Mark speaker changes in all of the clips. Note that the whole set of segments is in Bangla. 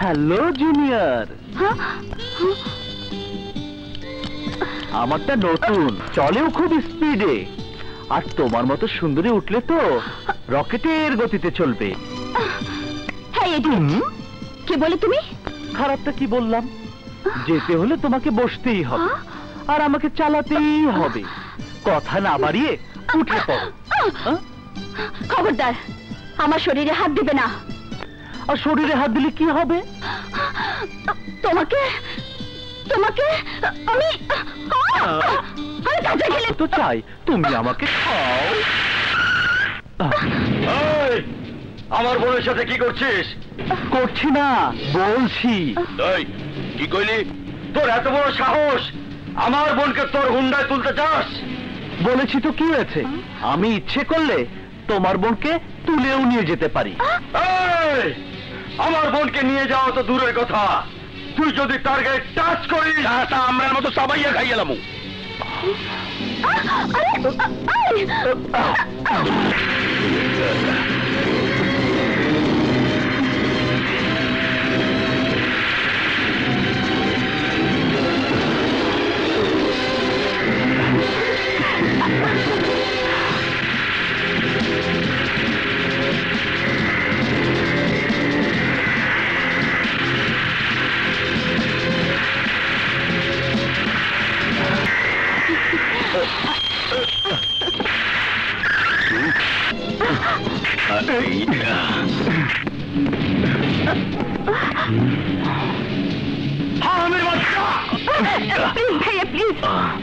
Speaker 1: Hello junior. আমারটা নতুন, চলেও খুব স্পিডে। আর তোমার মতো সুন্দরী উঠলে তো রকেটের গতিতে চলবে।
Speaker 2: কি বলে তুমি?
Speaker 1: খারাপটা কি বললাম? যেতে হলে তোমাকে বসতেই হবে আর আমাকে চালাতেই হবে। কথা না বাড়িয়ে উঠে পড়ো।
Speaker 2: খবরদার, আমার শরীরে হাত দিবে না।
Speaker 1: আর শরীরে হাত দিলে কি হবে?
Speaker 2: তোমাকে তোমাকে আমি কাজে গেলে
Speaker 1: তো চাই তুমি আমাকে খাও।
Speaker 3: আমার বোনের সাথে কি করছিস?
Speaker 1: করছি না, বলছি।
Speaker 3: কি কইলি? তোর এত বড় সাহস, আমার বোনকে তোর হুন্ডায় তুলতে চাস?
Speaker 1: বলেছি তো, কি হয়েছে? আমি ইচ্ছে করলে তোমার বোনকে তুলেও নিয়ে যেতে পারি।
Speaker 3: আমার বোনকে নিয়ে যাওয়া তো দূরের কথা, তুই যদি টার্গেট টাচ করিস তা আমরা মতো সবাইয়া খাই গেলাম।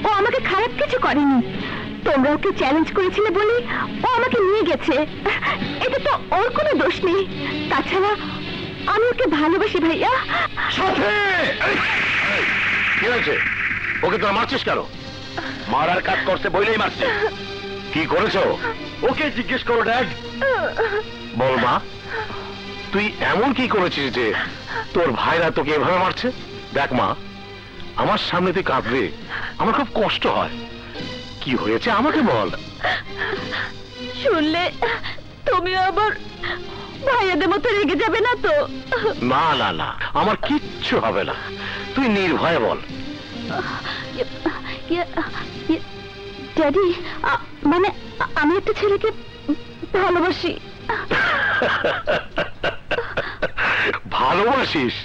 Speaker 2: ও আমাকে খারাপ কিছু করেনি। তোমরা ওকে চ্যালেঞ্জ করেছিলে বলে ও আমাকে নিয়ে গেছে। এটা তো ওর কোনো দোষ নেই। তাছাড়া আমি ওকে ভালোবাসি ভাইয়া।
Speaker 3: কি হয়েছে? ওকে তোরা মারছিস কেন? মারার কাজ করতে বইলেই মারছিস। কি করেছো? ওকে জিজ্ঞেস করো ড্যাড। বল মা, তুই এমন কি করেছিস যে তোর ভাইরা তোকে এভাবে মারছে? দেখ মা, আমার সামনে তুই কাঁদবে, আমার খুব কষ্ট হয়। কি হয়েছে আমাকে বল।
Speaker 2: শুনলে তুমি আবার ভাইয়াদের মতো রেগে যাবে না তো?
Speaker 3: না না না, আমার কিচ্ছু হবে না, তুই নির্ভয়ে বল।
Speaker 2: ড্যাডি, মানে আমি একটা ছেলেকে ভালোবাসি।
Speaker 3: ভালোবাসিস?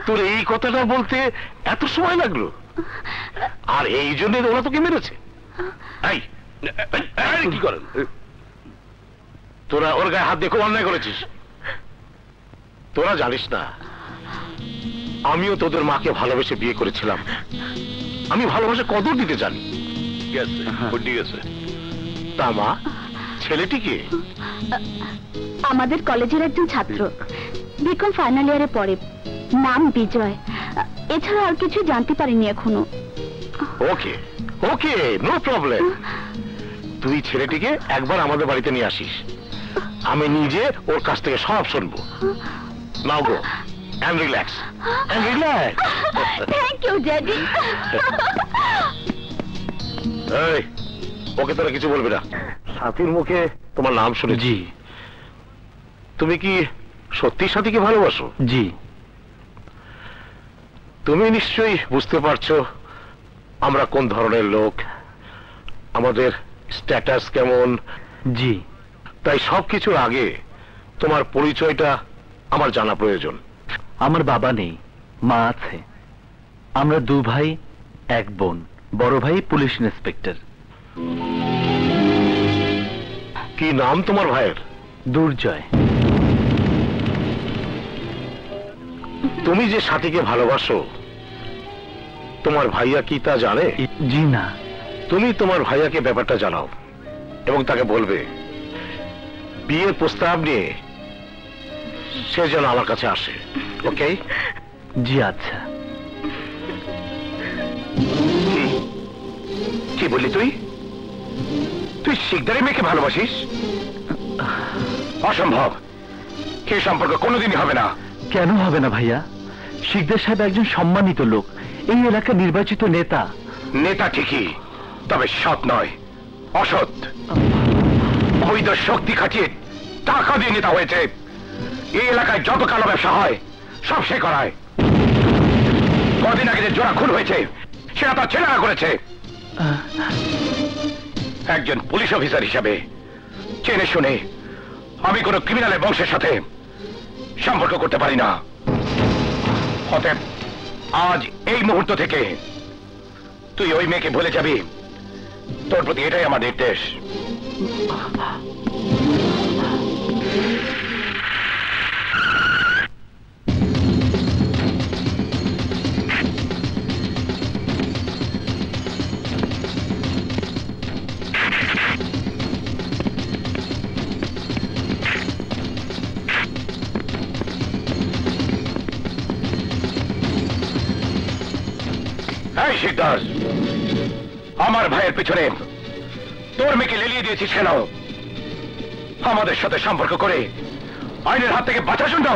Speaker 3: তোর এই কথাটা বলতে এত সময় লাগলো? আর এই জন্য ওরা তোকে মেরেছে? কি করেন তোরা? ওর গায়ে হাত দিয়ে খুব অন্যায় করেছিস। তোরা জানিস না, আমিও তোদের মাকে ভালোবেসে বিয়ে করেছিলাম। আমি ভালোবাসে কদর দিতে জানি। তা মা, ছেলেটিকে?
Speaker 2: আমাদের কলেজের একজন ছাত্র, বিকম ফাইনাল ইয়ারে পড়ে, নাম বিজয়। এছাড়া আর কিছু জানতে পারিনি এখনো।
Speaker 3: ওকে ওকে, নো প্রবলেম। তুই ছেলেটিকে একবার আমাদের বাড়িতে নিয়ে আসিস, আমি নিজে ওর কাছ থেকে সব শুনবো। নাও গো, and relax, and relax.
Speaker 2: Thank you, Daddy.
Speaker 3: এই, ওকে তোরা কিছু বলবি না। সাথীর মুখে তোমার নাম শুনেছি। তুমি কি সত্যি সাথীকে ভালোবাসো?
Speaker 1: জি।
Speaker 3: তুমি নিশ্চয়ই বুঝতে পারছো আমরা কোন ধরনের লোক, আমাদের স্ট্যাটাস কেমন।
Speaker 1: জি।
Speaker 3: তাই সবকিছুর আগে তোমার পরিচয়টা আমার জানা প্রয়োজন।
Speaker 1: আমার বাবা নেই, মা আছে। আমরা দু ভাই এক বোন। বড় ভাই পুলিশ ইন্সপেক্টর।
Speaker 3: কি নাম তোমার ভাইয়ের?
Speaker 1: দুর্জয়।
Speaker 3: তুমি যে সাথীকে ভালোবাসো, তোমার ভাইয়া কি তা জানে?
Speaker 1: জি না।
Speaker 3: তুমি তোমার ভাইয়াকে ব্যাপারটা জানাও এবং তাকে বলবে বিয়ের প্রস্তাব নিয়ে সে যেন আমার কাছে আসে। ওকে?
Speaker 1: জি আচ্ছা।
Speaker 3: কি বললি তুই? তুই শিকদারের মেয়েকে ভালোবাসিস? অসম্ভব, সে সম্পর্ক কোনোদিনই হবে না।
Speaker 1: কেন হবে না ভাইয়া? শিকদার সাহেব একজন সম্মানিত লোক, এই এলাকার নির্বাচিত নেতা।
Speaker 3: নেতা ঠিকই, তবে সৎ নয়, অসৎ। অবৈধ শক্তি খাটিয়ে টাকা দিয়ে নেতা হয়েছে। এই এলাকায় যত কালো ব্যবসা হয় সব সে করায়। কদিন আগে যে জোড়া খুন হয়েছে সেটা তার ছেলেরা করেছে। একজন পুলিশ অফিসার হিসাবে জেনে শুনে আমি কোনো ক্রিমিনালের বংশের সাথে সম্পর্ক করতে পারি না। অতএব আজ এই মুহূর্ত থেকে তুই ওই মেয়েকে ভুলে যাবি। তোর প্রতি এটাই আমার নির্দেশ। এই শিকদার, আমার ভাইয়ের পিছনে তোর মেয়েকে লেলিয়ে দিয়েছিস কেন? আমাদের সাথে সম্পর্ক করে আইনের হাত থেকে বাঁচা শুনতো।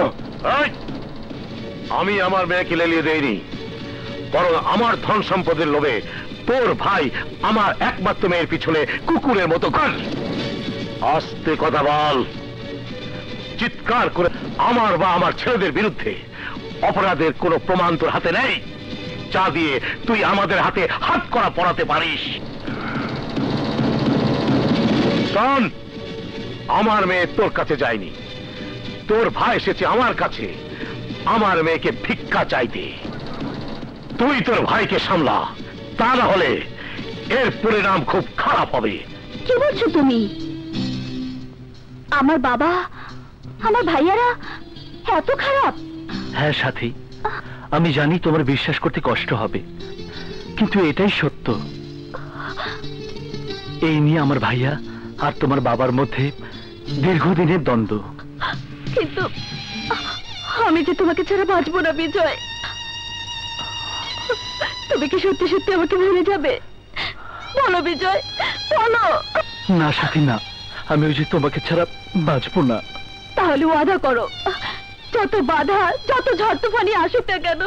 Speaker 3: আমি আমার মেয়েকে লেলিয়ে দেইনি, বরং আমার ধন সম্পদের লোভে তোর ভাই আমার একমাত্র মেয়ের পিছনে কুকুরের মতো কর। আস্তে কথা বল, চিৎকার করে আমার বা আমার ছেলেদের বিরুদ্ধে অপরাধের কোনো প্রমাণ তোর হাতে নেই যা দিয়ে তুই আমাদের হাতে হাত করা পড়াতে পারিস। শোন, আমার মেয়ে তোর কাছে যায়নি, তোর ভাই এসেছে আমার কাছে আমার মেয়েকে ভিক্ষা চাইতে। তুই তোর ভাইকে সামলা, তা না হলে এর পরিণাম খুব খারাপ হবে।
Speaker 2: কি বলছো তুমি? আমার বাবা, আমার ভাইয়ারা এত খারাপ?
Speaker 1: হ্যাঁ সাথী, আমি জানি তোমার বিশ্বাস করতে কষ্ট হবে, কিন্তু এটাই সত্য। এই নিয়ে আমার ভাইয়া আর তোমার বাবার মধ্যে দীর্ঘদিনের দ্বন্দ্ব।
Speaker 2: কিন্তু আমি যে তোমাকে ছাড়া বাঁচবো না বিজয়। তুমি কি সত্যি সত্যি আমাকে ভুলে যাবে? বলো বিজয়, বলো।
Speaker 1: না সাথী না, আমি ওই যে তোমাকে ছাড়া বাঁচবো না।
Speaker 2: তাহলে ওয়াদা করো, যত বাধা যত ঝড় তুফানি আসুক না কেন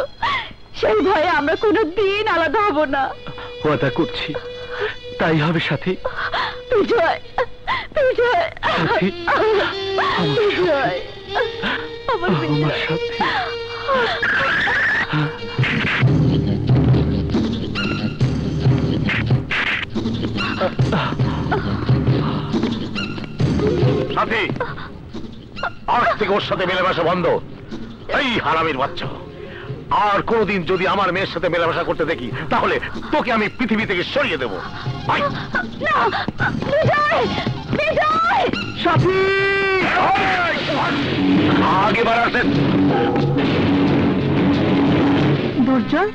Speaker 2: সেই ভয়ে আমরা কোনো দিন আলাদা হব না।
Speaker 1: ওয়াদা করছি, তাই হবে সাথী।
Speaker 2: বিজয়, বিজয়,
Speaker 1: সাথী,
Speaker 2: বিজয়, আমার
Speaker 1: আমার সাথী।
Speaker 3: সাথী, আজ থেকে ওর সাথে মেলামেশা বন্ধ। এই হারামির বাচ্চা, আর কোনদিন যদি আমার মেয়ের সাথে মেলামেশা করতে দেখি তাহলে তোকে আমি পৃথিবী থেকে সরিয়ে দেবো।
Speaker 1: সাথী,
Speaker 3: আগে বাড়াচ্ছেন।
Speaker 2: দুর্জয়,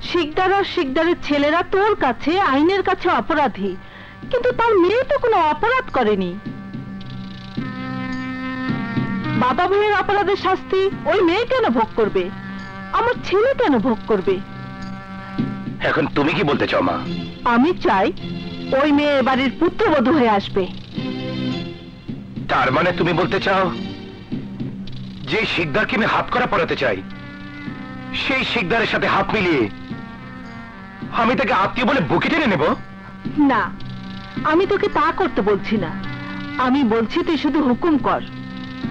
Speaker 2: শিকদার আর শিকদারের ছেলেরা তোর কাছে আইনের কাছে অপরাধী, কিন্তু তার মেয়ে তো কোনো অপরাধ করেনি। বাবা ভাইয়ের অপরাধের শাস্তি ওই মেয়ে কেন ভোগ করবে? আমার ছেলে কেন ভোগ করবে?
Speaker 3: এখন তুমি কি বলতে চাও মা?
Speaker 2: আমি চাই ওই মেয়ে বাড়ির পুত্রবধূ হয়ে আসবে।
Speaker 3: তার মানে তুমি বলতে চাও যে শিকদারকে আমি হাত করা পড়াতে চাই, সেই শিকদারের সাথে হাত মিলিয়ে আমি তাকে আত্মীয় বলে বুকে টেনে নেব?
Speaker 2: না, আমি তোকে তা করতে বলছি না। আমি বলছি তুই শুধু হুকুম কর,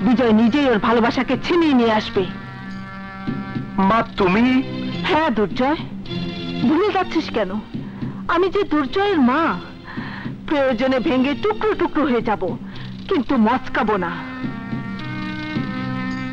Speaker 2: বিজয় নিজেই ওর ভালোবাসাকে ছিনিয়ে নিয়ে আসবে।
Speaker 3: মা তুমি?
Speaker 2: হ্যাঁ দুর্জয়, ভুলে যাচ্ছিস কেন? আমি যে দুর্জয়ের মা, প্রয়োজনে ভেঙে টুকরো টুকরো হয়ে যাব, কিন্তু মচকাবো না।